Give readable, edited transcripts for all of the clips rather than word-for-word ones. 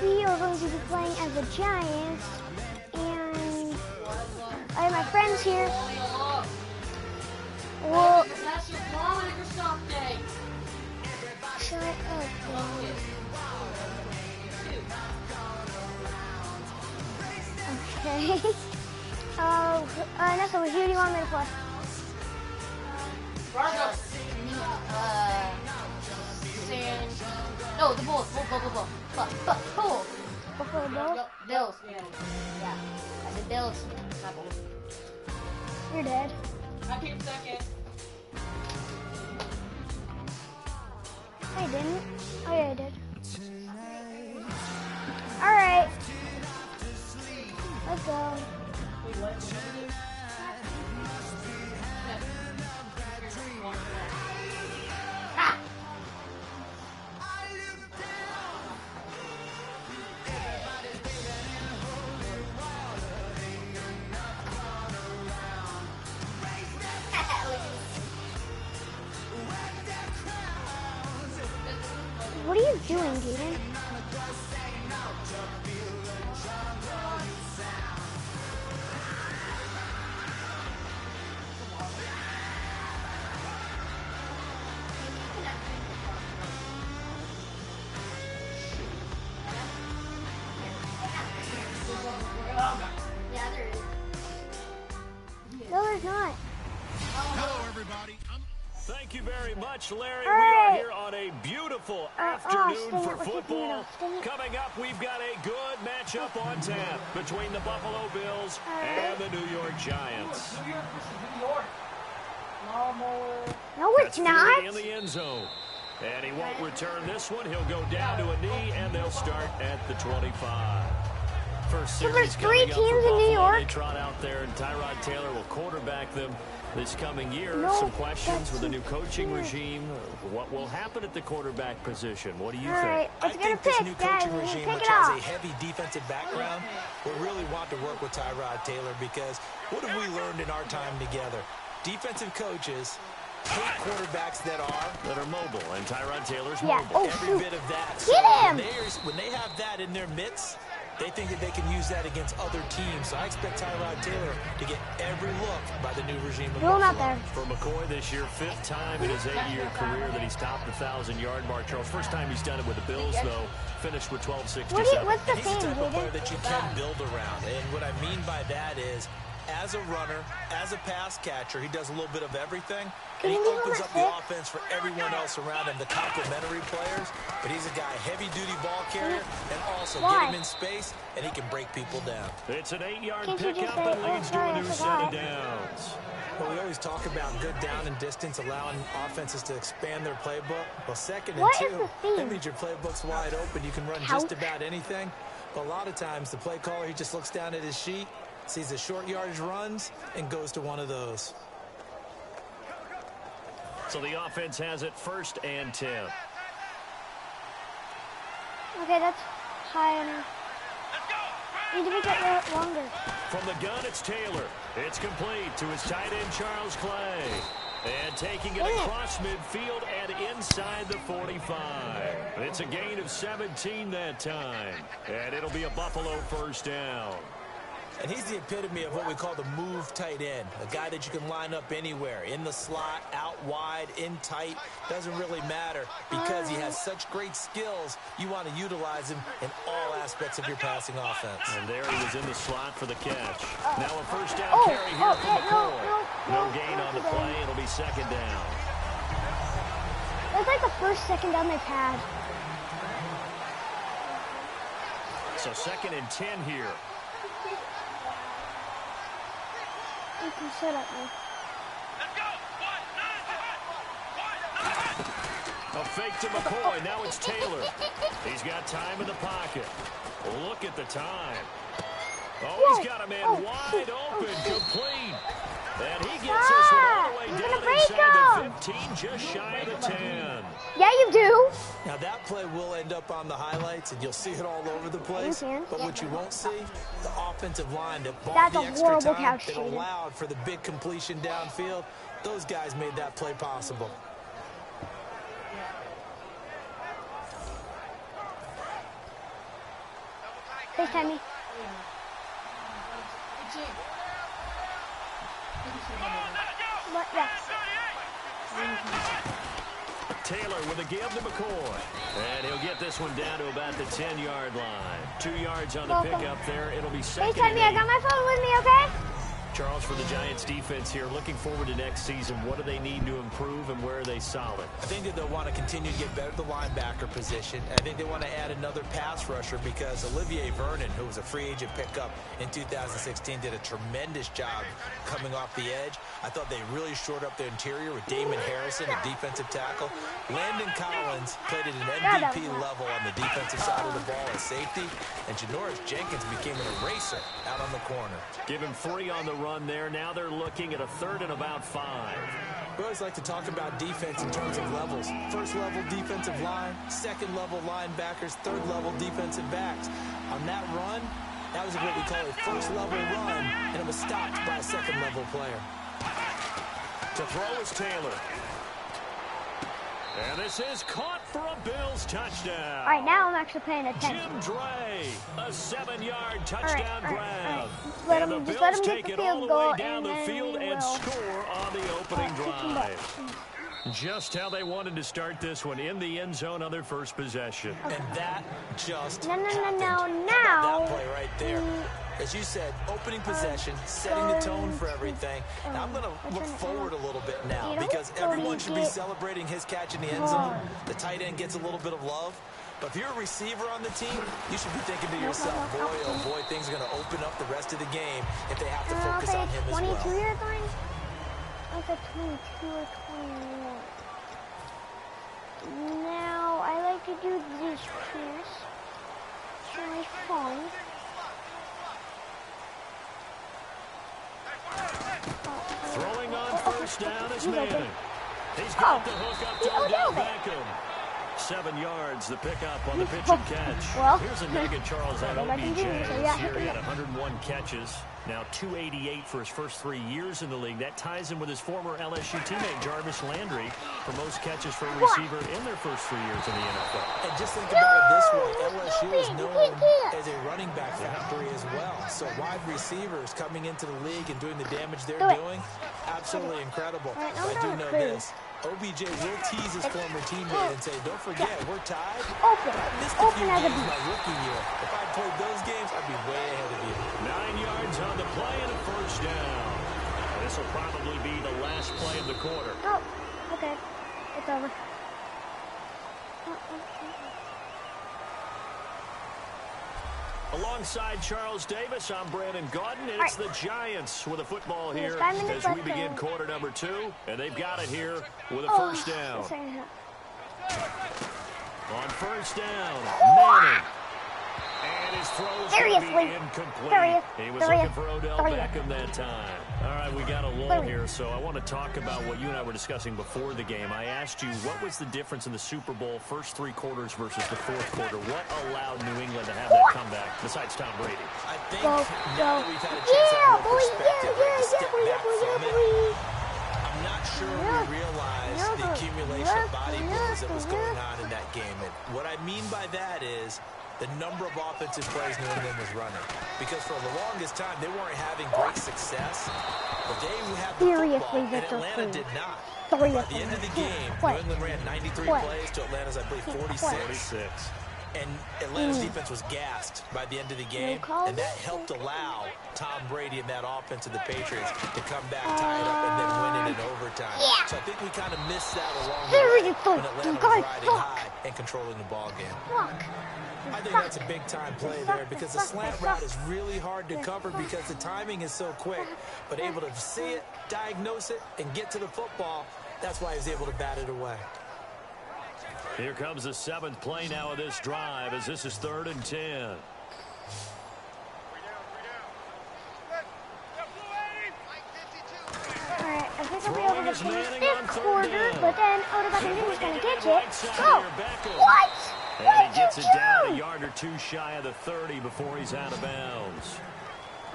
we are going to be playing as the Giants, and I have my friends here. Well, that's your Microsoft Day. Shut up, man. Okay. Nessa, who do you want me to play? Broncos. No, the Bulls. Bull. Buffalo Bills? Bills. Yeah. I said Bills. Not Bulls. You're dead. I came second. I didn't. Oh yeah, I did. Alright. Let's go. What are you doing, Jaden? Yeah, there is. No, there's not. Hello, everybody. Thank you very much, Larry. All We right. are here on a beautiful afternoon dang it, for we're kicking it football. off, dang it. Coming up, we've got a good matchup on tap between the Buffalo Bills and the New York Giants. New York versus New York. No more. No, it's That's not. fielded in the end zone. And he won't return this one. He'll go down to a knee, and they'll start at the 25. First So series there's three coming up teams for in New Buffalo. York? They trot out there, and Tyrod Taylor will quarterback them this coming year. No, Some questions that's with the new coaching weird. regime. What will happen at the quarterback position? What do you All right, think? let's I get a think this pick, new guys. coaching We regime, can pick which it has off. a heavy defensive background, will really want to work with Tyrod Taylor because what have we learned in our time together? Defensive coaches hate quarterbacks that are mobile, and Tyrod Taylor's Yeah. mobile. Oh, every shoot. bit of that. Get him! When they have that in their midst, they think that they can use that against other teams. So I expect Tyrod Taylor to get every look by the new regime of Throw him out Buffalo. there. For McCoy this year, fifth time in his 8-year career that he's topped the 1,000-yard mark. Charles, first time he's done it with the Bills, though, finished with 1267. What's the And he's thing, the type of player Jaden? that you can build around. And what I mean by that is, as a runner, as a pass catcher, he does a little bit of everything. And he Can you leave opens him up at the six? offense for everyone else around him, the complementary players. But he's a guy, heavy-duty ball carrier, and also Why? get him in space, and he can break people down. It's an 8-yard Can't you just pickup say, and "Oh, leads to sorry, a I new set forgot"? of downs. Well, we always talk about good down and distance, allowing offenses to expand their playbook. Well, second and What is two, the theme? that means your playbook's wide open. You can run Couch? just about anything. But a lot of times, the play caller, he just looks down at his sheet, sees the short yardage runs, and goes to one of those. So the offense has it 1st and 10. Okay, that's high enough. Need to make it a little longer. From the gun, it's Taylor. It's complete to his tight end, Charles Clay. And taking it Dang it. across midfield and inside the 45. It's a gain of 17 that time. And it'll be a Buffalo first down. And he's the epitome of what we call the move tight end, a guy that you can line up anywhere, in the slot, out wide, in tight, doesn't really matter because he has such great skills. You want to utilize him in all aspects of your passing offense. And there he was in the slot for the catch. Now a first down Oh, carry here from yeah, McCoy. no, gain no, on the no. play. It'll be 2nd down. That's like the first second down they've had. So 2nd and 10 here. You can shut up, man. A fake to McCoy. Now it's Taylor. He's got time in the pocket. Look at the time. Oh, he's got a man wide open, complete. And he gets this one all the way You're down gonna break inside him. the 15, just shy of the 10. Yeah, you do. Now, that play will end up on the highlights, and you'll see it all over the place. You can. But what you won't see, the offensive line that bought That's the a extra horrible time, couch that cheating. allowed for the big completion downfield. Those guys made that play possible. FaceTime me. What? Yeah. Taylor with a give to McCoy. And he'll get this one down to about the 10-yard line. 2 yards on the pickup there. It'll be second. FaceTime me. I got my phone with me, okay? Charles, for the Giants defense here, looking forward to next season, what do they need to improve and where are they solid? I think that they'll want to continue to get better at the linebacker position. I think they want to add another pass rusher because Olivier Vernon, who was a free agent pickup in 2016, did a tremendous job coming off the edge. I thought they really shored up their interior with Damon Harrison, a defensive tackle. Landon Collins played at an MVP level on the defensive side of the ball as safety, and Janoris Jenkins became an eraser out on the corner. Give him 3 on the run there. Now they're looking at a 3rd and about 5. We always like to talk about defense in terms of levels. First level defensive line, second level linebackers, third level defensive backs. On that run, that was what we call a first level run, and it was stopped by a second level player. To throw is Taylor. And this is caught for a Bills touchdown. All right, now I'm actually paying attention. Jim Dre, a 7-yard touchdown grab. Let And the him Bills get take the it all field the way goal, down and the then field we and will score on the opening drive. Just how they wanted to start this one, in the end zone on their first possession. And that just No. happened. Now. That play right there. As you said, opening possession, setting the tone for everything. Now I'm going to look forward a little bit now because everyone should be celebrating his catch in the end zone. The tight end gets a little bit of love. But if you're a receiver on the team, you should be thinking to yourself, boy, oh boy, things are going to open up the rest of the game if they have to focus on him as well. 22-yard line? Like a 22 or 21. Now, I like to do this pass. It's really fun. Throwing on first down is Madden. He's got the hook up to Odell Beckham. 7 yards, the pickup on the pitch and catch. Well, here's a nugget, Charles, on OBJ. Yeah. He had 101 catches, now 288 for his first 3 years in the league. That ties him with his former LSU teammate, Jarvis Landry, for most catches for a receiver in their first 3 years in the NFL. And just think about it this way. LSU is known as a running back factory as well. So wide receivers coming into the league and doing the damage they're doing, absolutely incredible. Right, I do know this. OBJ will tease his former teammate and say, don't forget, we're tied. I missed a few games my rookie year. If I played those games, I'd be way ahead of you. 9 yards on the play and a first down. This will probably be the last play of the quarter. Oh, okay. It's over. Alongside Charles Davis, I'm Brandon Gaudin, and it's the Giants with a football here as we begin quarter number 2, and they've got it here with a first down. On first down, Manning. And his throw's going to be incomplete. He was looking for Odell Beckham that time. All right, we got a lull here, so I want to talk about what you and I were discussing before the game. I asked you, what was the difference in the Super Bowl first 3 quarters versus the fourth quarter? What allowed New England to have that comeback besides Tom Brady? I think now that we've had a chance to have more perspective, to step back from it, I'm not sure we realized the accumulation of body blows that was going on in that game. And what I mean by that is the number of offensive plays New England was running. Because for the longest time, they weren't having great success. But they had the football, and Atlanta did not. By the end of the game, New England ran 93 plays to Atlanta's, I believe, 46. And Atlanta's defense was gassed by the end of the game, and that helped allow Tom Brady and that offense of the Patriots to come back, tie it up, and then win it in overtime. So I think we kind of missed that along the way when Atlanta was riding high and controlling the ball game. I think that's a big-time play there because the slant route is really hard to cover because the timing is so quick. But able to see it, diagnose it, and get to the football, that's why he was able to bat it away. Here comes the 7th play now of this drive as this is 3rd and 10. Alright, I think I'll be able to finish this quarter, but then Odell Beckham is going to catch it. Go! What? And he gets it down a yard or 2 shy of the 30 before he's out of bounds.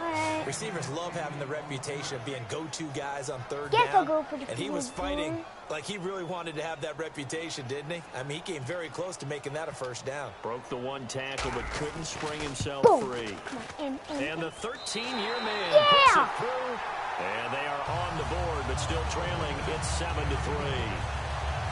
Alright. Receivers love having the reputation of being go-to guys on third Guess I'll down. go for the And he was field fighting goal. like he really wanted to have that reputation, didn't he? I mean, he came very close to making that a first down. Broke the one tackle, but couldn't spring himself Boom. free. Come on, And the 13-year man Yeah. puts it through. And they are on the board, but still trailing. It's 7-3.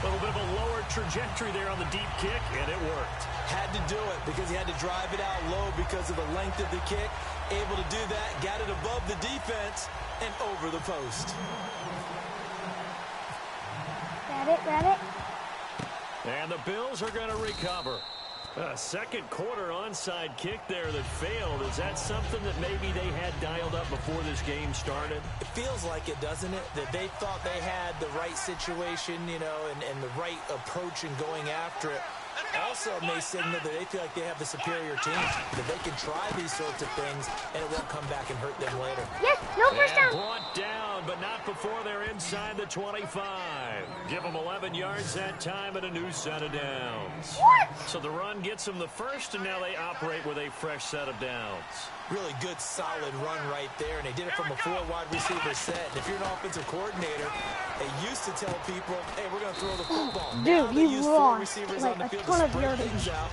A little bit of a lower trajectory there on the deep kick, and it worked. Had to do it because he had to drive it out low because of the length of the kick. Able to do that, got it above the defense and over the post. Grab it. And the Bills are going to recover. A second quarter onside kick there that failed. Is that something that maybe they had dialed up before this game started? It feels like it, doesn't it? That they thought they had the right situation, you know, and the right approach in going after it. Also may signal that they feel like they have the superior team, that they can try these sorts of things and it won't come back and hurt them later. Yes, no first down. Brought down, but not before they're inside the 25. Give them 11 yards that time and a new set of downs. What? So the run gets them the first, and now they operate with a fresh set of downs. Really good, solid run right there, and they did it from a 4 wide receiver set. And if you're an offensive coordinator, they used to tell people, hey, we're going to throw the football. Dude, now they you use 4 lost receivers like on the a field ton to of spread yardage. things out,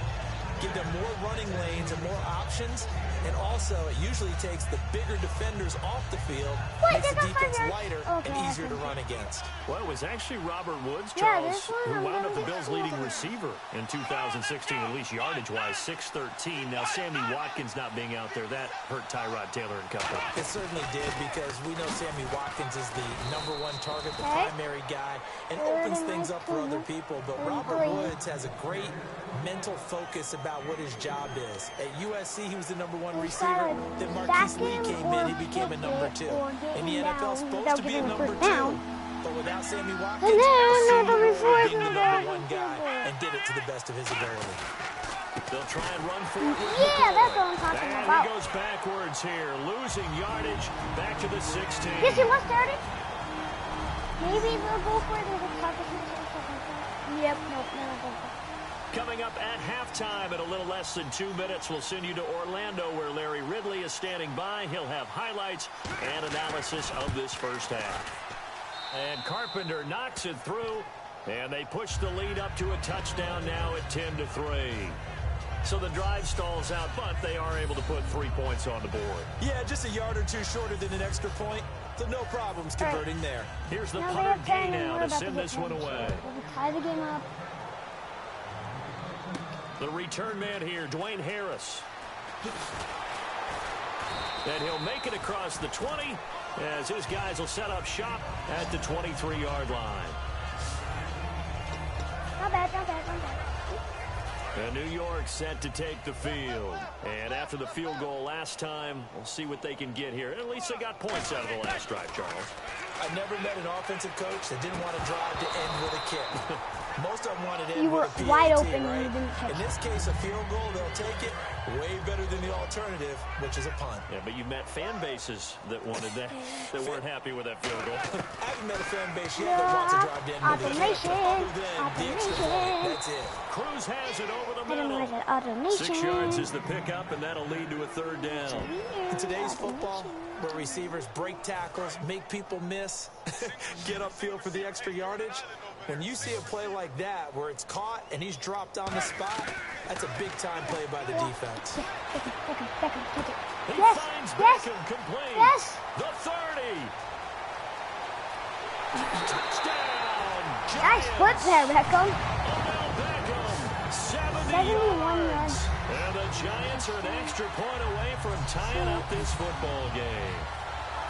give them more running lanes and more options. And also, it usually takes the bigger defenders off the field, What? makes the That's not defense fair. lighter Okay, and easier to okay. run against. Well, it was actually Robert Woods, Yeah, Charles, this one who I'm wound up the gonna Bills' get leading to. receiver in 2016, at least yardage-wise, 613. Now, Sammy Watkins not being out there, that hurt Tyrod Taylor and company. It certainly did, because we know Sammy Watkins is the #1 target, the Okay. primary guy, and Third opens and things up for 19. other people. But 33. Robert Woods has a great mental focus about what his job is. At USC, he was the #1 He's receiver. gotta Then sack Marquise Lee him came or in, he became a kick #2. it or get In the him NFL, down supposed without to be a getting the #2. first down. But without Sammy And Watkins, then Sammy another Watkins before being the the down #1 guy field. and did it to the best of his ability. They'll try and run for it. Yeah, that's what I'm talking and about. he goes backwards here, losing yardage back to the 16. Yes, he must start it. Maybe they'll go for it. There's a target or something like that. Yep, nope, no, go for it. Coming up at halftime in a little less than 2 minutes, we'll send you to Orlando, where Larry Ridley is standing by. He'll have highlights and analysis of this first half. And Carpenter knocks it through, and they push the lead up to a touchdown now at 10-3. So the drive stalls out, but they are able to put 3 points on the board. Yeah, just a yard or two shorter than an extra point, so no problems converting there. Here's the Now punter they're Gay saying now we're to about send get this one points. away. We'll tie the game up. The return man here, Dwayne Harris. And he'll make it across the 20 as his guys will set up shop at the 23-yard line. Not bad, not bad, not bad. And New York set to take the field. And after the field goal last time, we'll see what they can get here. At least they got points out of the last drive, Charles. I never met an offensive coach that didn't want to drive to end with a kick. Most of them wanted to end You were with a PAT, wide open and right? you didn't catch In it. this case, a field goal, they'll take it. Way better than the alternative, which is a punt. Yeah, but you met fan bases that wanted that, that weren't happy with that field goal. I haven't met a fan base yet that wants to drive to end with a kick. Automation. Other than the extra point. Automation. That's it. Cruz has it over the I don't middle. like that automation. 6 yards is the pickup, and that'll lead to a third down. In today's football, where receivers break tackles, make people miss, get upfield for the extra yardage, when you see a play like that where it's caught and he's dropped on the spot, that's a big-time play by the defense. Beckham, take it. He Yes, finds yes, Beckham complete. yes. The 30. Touchdown. Nice Giants. foot there, Beckham. Odell Beckham, 70 71 yards. And the Giants are an extra point away from tying up this football game.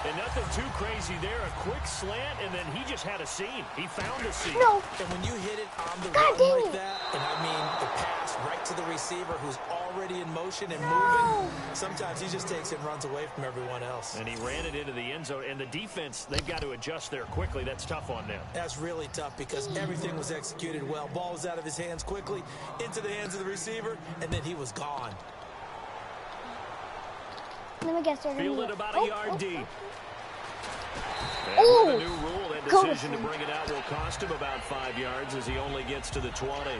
And nothing too crazy there. A quick slant, and then he just had a seam. He found a seam. No. And when you hit it on the God run dang like it. that, and I mean the pass right to the receiver who's already in motion and No. moving, sometimes he just takes it and runs away from everyone else. And he ran it into the end zone. And the defense, they've got to adjust there quickly. That's tough on them. That's really tough because everything was executed well. Ball was out of his hands quickly, into the hands of the receiver, and then he was gone. Let me guess. They're gonna Fielded do it. about Oh, a yard oh, deep. Oh. And with the new rule, that Go decision to with him. bring it out will cost him about 5 yards as he only gets to the 20.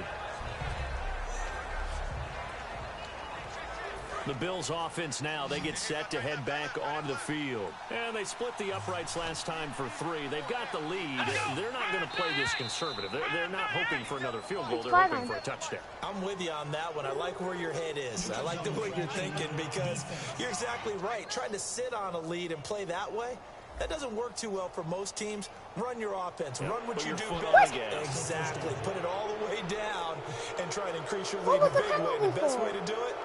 The Bills offense now, they get set to head back onto the field. And they split the uprights last time for 3. They've got the lead. They're not going to play this conservative. They're not hoping for another field goal. They're hoping for a touchdown. I'm with you on that one. I like where your head is. I like the way you're thinking because you're exactly right. Trying to sit on a lead and play that way, that doesn't work too well for most teams. Run your offense. Run what you do best. Exactly. Put it all the way down and try and increase your lead in a big way. The best way to do it,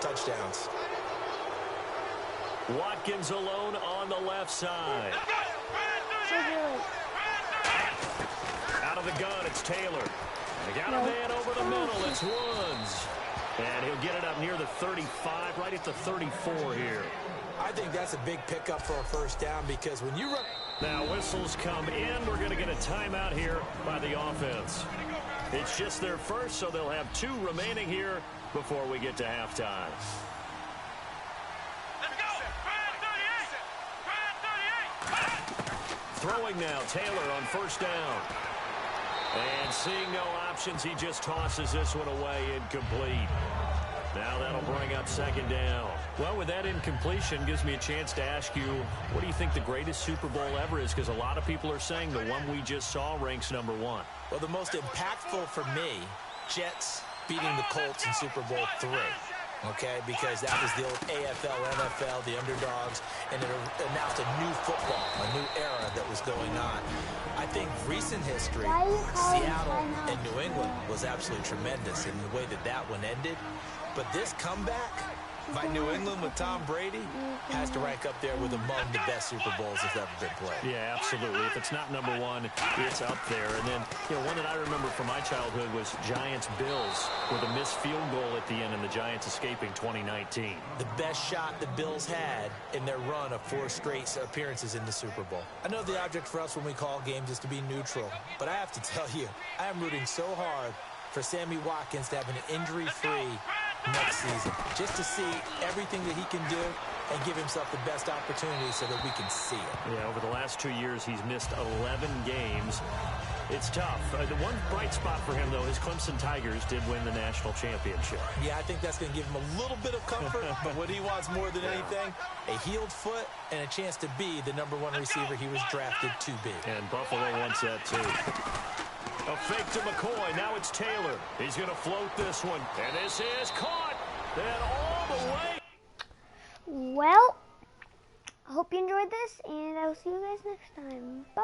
touchdowns. Watkins alone on the left side. Out of the gun, it's Taylor. They got a man over the middle. It's Woods. And he'll get it up near the 35, right at the 34 here. I think that's a big pickup for a first down because when you run... Now whistles come in. We're going to get a timeout here by the offense. It's just their first, so they'll have 2 remaining here before we get to halftime. Throwing now, Taylor on first down. And seeing no options, he just tosses this one away, incomplete. Now that'll bring up second down. Well, with that incompletion, gives me a chance to ask you, what do you think the greatest Super Bowl ever is? Because a lot of people are saying the one we just saw ranks number 1. Well, the most impactful for me, Jets beating the Colts in Super Bowl 3. Okay, because that was the old AFL, NFL, the underdogs, and it announced a new football, a new era that was going on. I think recent history, Seattle and New England was absolutely tremendous in the way that that one ended. But this comeback by New England with Tom Brady has to rank up there with among the best Super Bowls that's ever been played. Yeah, absolutely. If it's not number 1, it's up there. And then, one that I remember from my childhood was Giants-Bills with a missed field goal at the end and the Giants escaping 2019. The best shot the Bills had in their run of 4 straight appearances in the Super Bowl. I know the object for us when we call games is to be neutral, but I have to tell you, I am rooting so hard for Sammy Watkins to have an injury-free next season, just to see everything that he can do and give himself the best opportunity so that we can see it. Yeah, over the last 2 years, he's missed 11 games. It's tough. The one bright spot for him, though, is Clemson Tigers did win the national championship. Yeah, I think that's going to give him a little bit of comfort, but what he wants more than anything, a healed foot and a chance to be the number 1 receiver he was drafted to be. And Buffalo wants that, too. A fake to McCoy. Now it's Taylor. He's going to float this one. And this is caught. And all the way. Well, I hope you enjoyed this, and I will see you guys next time. Bye.